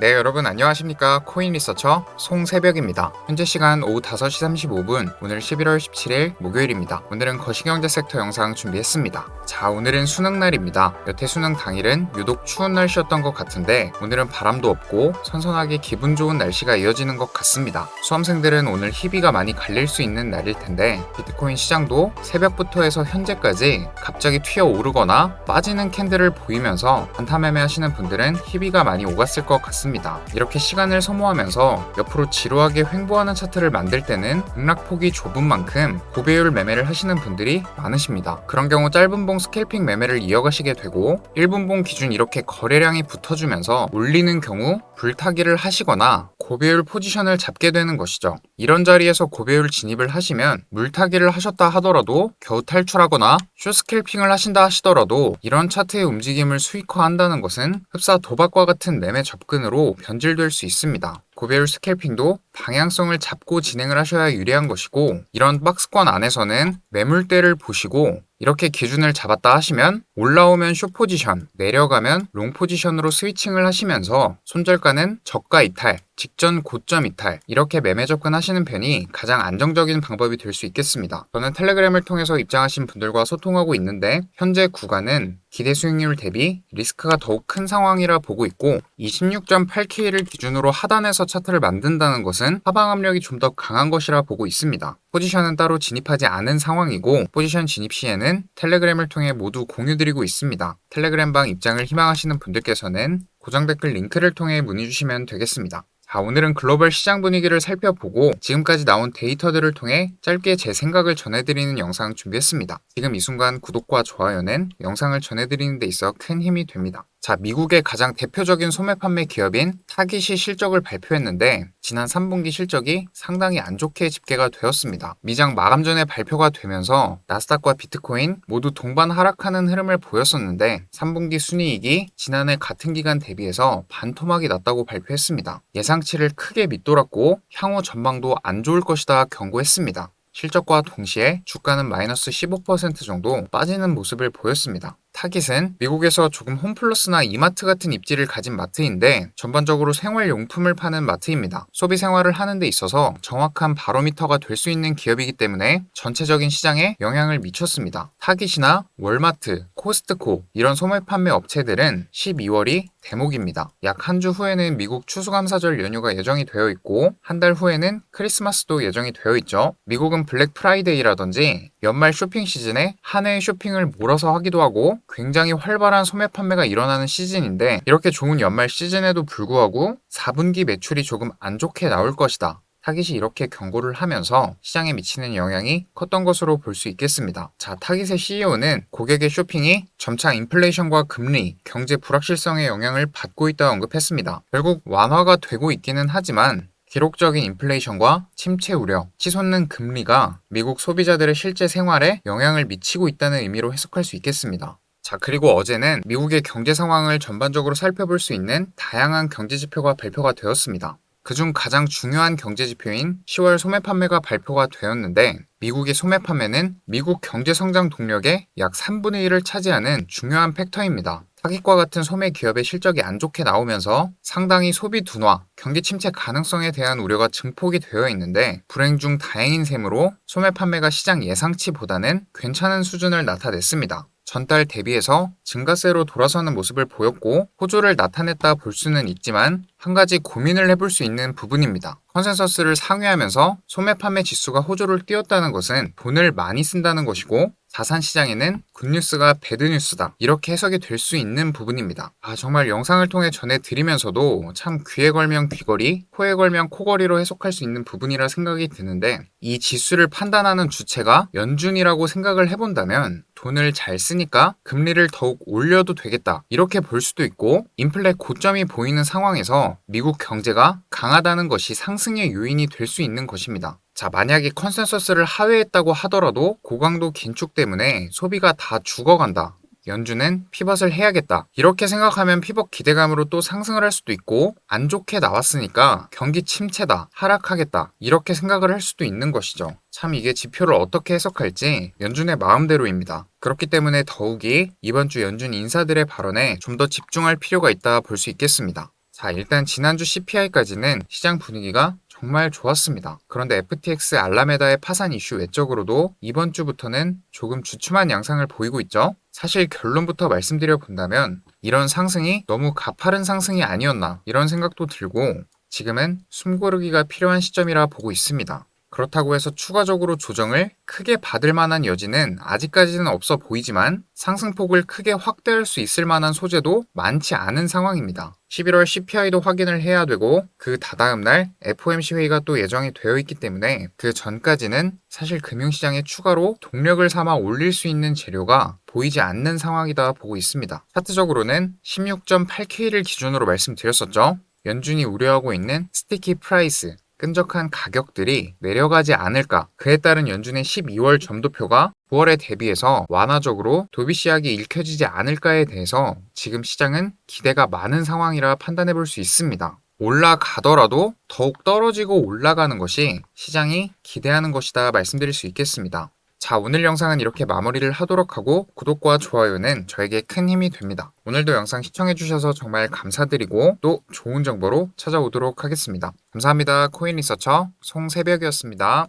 네, 여러분 안녕하십니까? 코인 리서처 송새벽입니다. 현재 시간 오후 5시 35분, 오늘 11월 17일 목요일입니다. 오늘은 거시경제 섹터 영상 준비했습니다. 자, 오늘은 수능날입니다. 여태 수능 당일은 유독 추운 날씨였던 것 같은데 오늘은 바람도 없고 선선하게 기분 좋은 날씨가 이어지는 것 같습니다. 수험생들은 오늘 희비가 많이 갈릴 수 있는 날일 텐데 비트코인 시장도 새벽부터 해서 현재까지 갑자기 튀어 오르거나 빠지는 캔들을 보이면서 단타 매매하시는 분들은 희비가 많이 오갔을 것 같습니다. 이렇게 시간을 소모하면서 옆으로 지루하게 횡보하는 차트를 만들 때는 등락폭이 좁은 만큼 고배율 매매를 하시는 분들이 많으십니다. 그런 경우 짧은 봉 스캘핑 매매를 이어가시게 되고 1분봉 기준 이렇게 거래량이 붙어주면서 올리는 경우 불타기를 하시거나 고배율 포지션을 잡게 되는 것이죠. 이런 자리에서 고배율 진입을 하시면 물타기를 하셨다 하더라도 겨우 탈출하거나 숏스캘핑을 하신다 하시더라도 이런 차트의 움직임을 수익화한다는 것은 흡사 도박과 같은 매매 접근으로 변질될 수 있습니다. 고배율 스캘핑도 방향성을 잡고 진행을 하셔야 유리한 것이고, 이런 박스권 안에서는 매물대를 보시고 이렇게 기준을 잡았다 하시면 올라오면 숏 포지션, 내려가면 롱 포지션으로 스위칭을 하시면서 손절가는 저가 이탈, 직전 고점 이탈, 이렇게 매매 접근하시는 편이 가장 안정적인 방법이 될 수 있겠습니다. 저는 텔레그램을 통해서 입장하신 분들과 소통하고 있는데 현재 구간은 기대 수익률 대비 리스크가 더욱 큰 상황이라 보고 있고, 26.8K를 기준으로 하단에서 차트를 만든다는 것은 하방 압력이 좀 더 강한 것이라 보고 있습니다. 포지션은 따로 진입하지 않은 상황이고 포지션 진입 시에는 텔레그램을 통해 모두 공유드리고 있습니다. 텔레그램방 입장을 희망하시는 분들께서는 고정 댓글 링크를 통해 문의 주시면 되겠습니다. 자, 오늘은 글로벌 시장 분위기를 살펴보고 지금까지 나온 데이터들을 통해 짧게 제 생각을 전해드리는 영상 준비했습니다. 지금 이 순간 구독과 좋아요는 영상을 전해드리는 데 있어 큰 힘이 됩니다. 자, 미국의 가장 대표적인 소매 판매 기업인 타깃이 실적을 발표했는데 지난 3분기 실적이 상당히 안 좋게 집계가 되었습니다. 미장 마감 전에 발표가 되면서 나스닥과 비트코인 모두 동반 하락하는 흐름을 보였었는데 3분기 순이익이 지난해 같은 기간 대비해서 반토막이 났다고 발표했습니다. 예상치를 크게 밑돌았고 향후 전망도 안 좋을 것이다 경고했습니다. 실적과 동시에 주가는 마이너스 15% 정도 빠지는 모습을 보였습니다. 타깃은 미국에서 조금 홈플러스나 이마트 같은 입지를 가진 마트인데 전반적으로 생활용품을 파는 마트입니다. 소비 생활을 하는 데 있어서 정확한 바로미터가 될 수 있는 기업이기 때문에 전체적인 시장에 영향을 미쳤습니다. 타깃이나 월마트, 코스트코 이런 소매 판매 업체들은 12월이 대목입니다. 약 한 주 후에는 미국 추수감사절 연휴가 예정이 되어 있고 한 달 후에는 크리스마스도 예정이 되어 있죠. 미국은 블랙 프라이데이라든지 연말 쇼핑 시즌에 한 해의 쇼핑을 몰아서 하기도 하고 굉장히 활발한 소매 판매가 일어나는 시즌인데 이렇게 좋은 연말 시즌에도 불구하고 4분기 매출이 조금 안 좋게 나올 것이다. 타깃이 이렇게 경고를 하면서 시장에 미치는 영향이 컸던 것으로 볼 수 있겠습니다. 자, 타깃의 CEO는 고객의 쇼핑이 점차 인플레이션과 금리, 경제 불확실성의 영향을 받고 있다 언급했습니다. 결국 완화가 되고 있기는 하지만 기록적인 인플레이션과 침체 우려, 치솟는 금리가 미국 소비자들의 실제 생활에 영향을 미치고 있다는 의미로 해석할 수 있겠습니다. 자, 그리고 어제는 미국의 경제 상황을 전반적으로 살펴볼 수 있는 다양한 경제 지표가 발표가 되었습니다. 그중 가장 중요한 경제 지표인 10월 소매 판매가 발표가 되었는데 미국의 소매 판매는 미국 경제 성장 동력의 약 3분의 1을 차지하는 중요한 팩터입니다. 타깃과 같은 소매 기업의 실적이 안 좋게 나오면서 상당히 소비 둔화, 경기 침체 가능성에 대한 우려가 증폭이 되어 있는데 불행 중 다행인 셈으로 소매 판매가 시장 예상치보다는 괜찮은 수준을 나타냈습니다. 전달 대비해서 증가세로 돌아서는 모습을 보였고 호조를 나타냈다 볼 수는 있지만 한 가지 고민을 해볼 수 있는 부분입니다. 컨센서스를 상회하면서 소매 판매 지수가 호조를 띄웠다는 것은 돈을 많이 쓴다는 것이고 자산 시장에는 굿뉴스가 배드뉴스다 이렇게 해석이 될 수 있는 부분입니다. 정말 영상을 통해 전해드리면서도 참 귀에 걸면 귀걸이, 코에 걸면 코걸이로 해석할 수 있는 부분이라 생각이 드는데 이 지수를 판단하는 주체가 연준이라고 생각을 해본다면 돈을 잘 쓰니까 금리를 더욱 올려도 되겠다 이렇게 볼 수도 있고 인플레 고점이 보이는 상황에서 미국 경제가 강하다는 것이 상승의 요인이 될 수 있는 것입니다. 자, 만약에 컨센서스를 하회했다고 하더라도 고강도 긴축 때문에 소비가 다 죽어간다. 연준은 피벗을 해야겠다. 이렇게 생각하면 피벗 기대감으로 또 상승을 할 수도 있고 안 좋게 나왔으니까 경기 침체다. 하락하겠다. 이렇게 생각을 할 수도 있는 것이죠. 참 이게 지표를 어떻게 해석할지 연준의 마음대로입니다. 그렇기 때문에 더욱이 이번 주 연준 인사들의 발언에 좀 더 집중할 필요가 있다 볼 수 있겠습니다. 자, 일단 지난주 CPI까지는 시장 분위기가 정말 좋았습니다. 그런데 FTX 알라메다의 파산 이슈 외적으로도 이번 주부터는 조금 주춤한 양상을 보이고 있죠. 사실 결론부터 말씀드려 본다면 이런 상승이 너무 가파른 상승이 아니었나 이런 생각도 들고 지금은 숨고르기가 필요한 시점이라 보고 있습니다. 그렇다고 해서 추가적으로 조정을 크게 받을 만한 여지는 아직까지는 없어 보이지만 상승폭을 크게 확대할 수 있을 만한 소재도 많지 않은 상황입니다. 11월 CPI도 확인을 해야 되고 그 다다음 날 FOMC 회의가 또 예정이 되어 있기 때문에 그 전까지는 사실 금융시장에 추가로 동력을 삼아 올릴 수 있는 재료가 보이지 않는 상황이다 보고 있습니다. 차트적으로는 16.8K를 기준으로 말씀드렸었죠. 연준이 우려하고 있는 스티키 프라이스, 끈적한 가격들이 내려가지 않을까. 그에 따른 연준의 12월 점도표가 9월에 대비해서 완화적으로 도비시약이 읽혀지지 않을까에 대해서 지금 시장은 기대가 많은 상황이라 판단해 볼 수 있습니다. 올라가더라도 더욱 떨어지고 올라가는 것이 시장이 기대하는 것이다 말씀드릴 수 있겠습니다. 자, 오늘 영상은 이렇게 마무리를 하도록 하고 구독과 좋아요는 저에게 큰 힘이 됩니다. 오늘도 영상 시청해주셔서 정말 감사드리고 또 좋은 정보로 찾아오도록 하겠습니다. 감사합니다. 코인 리서처 송새벽이었습니다.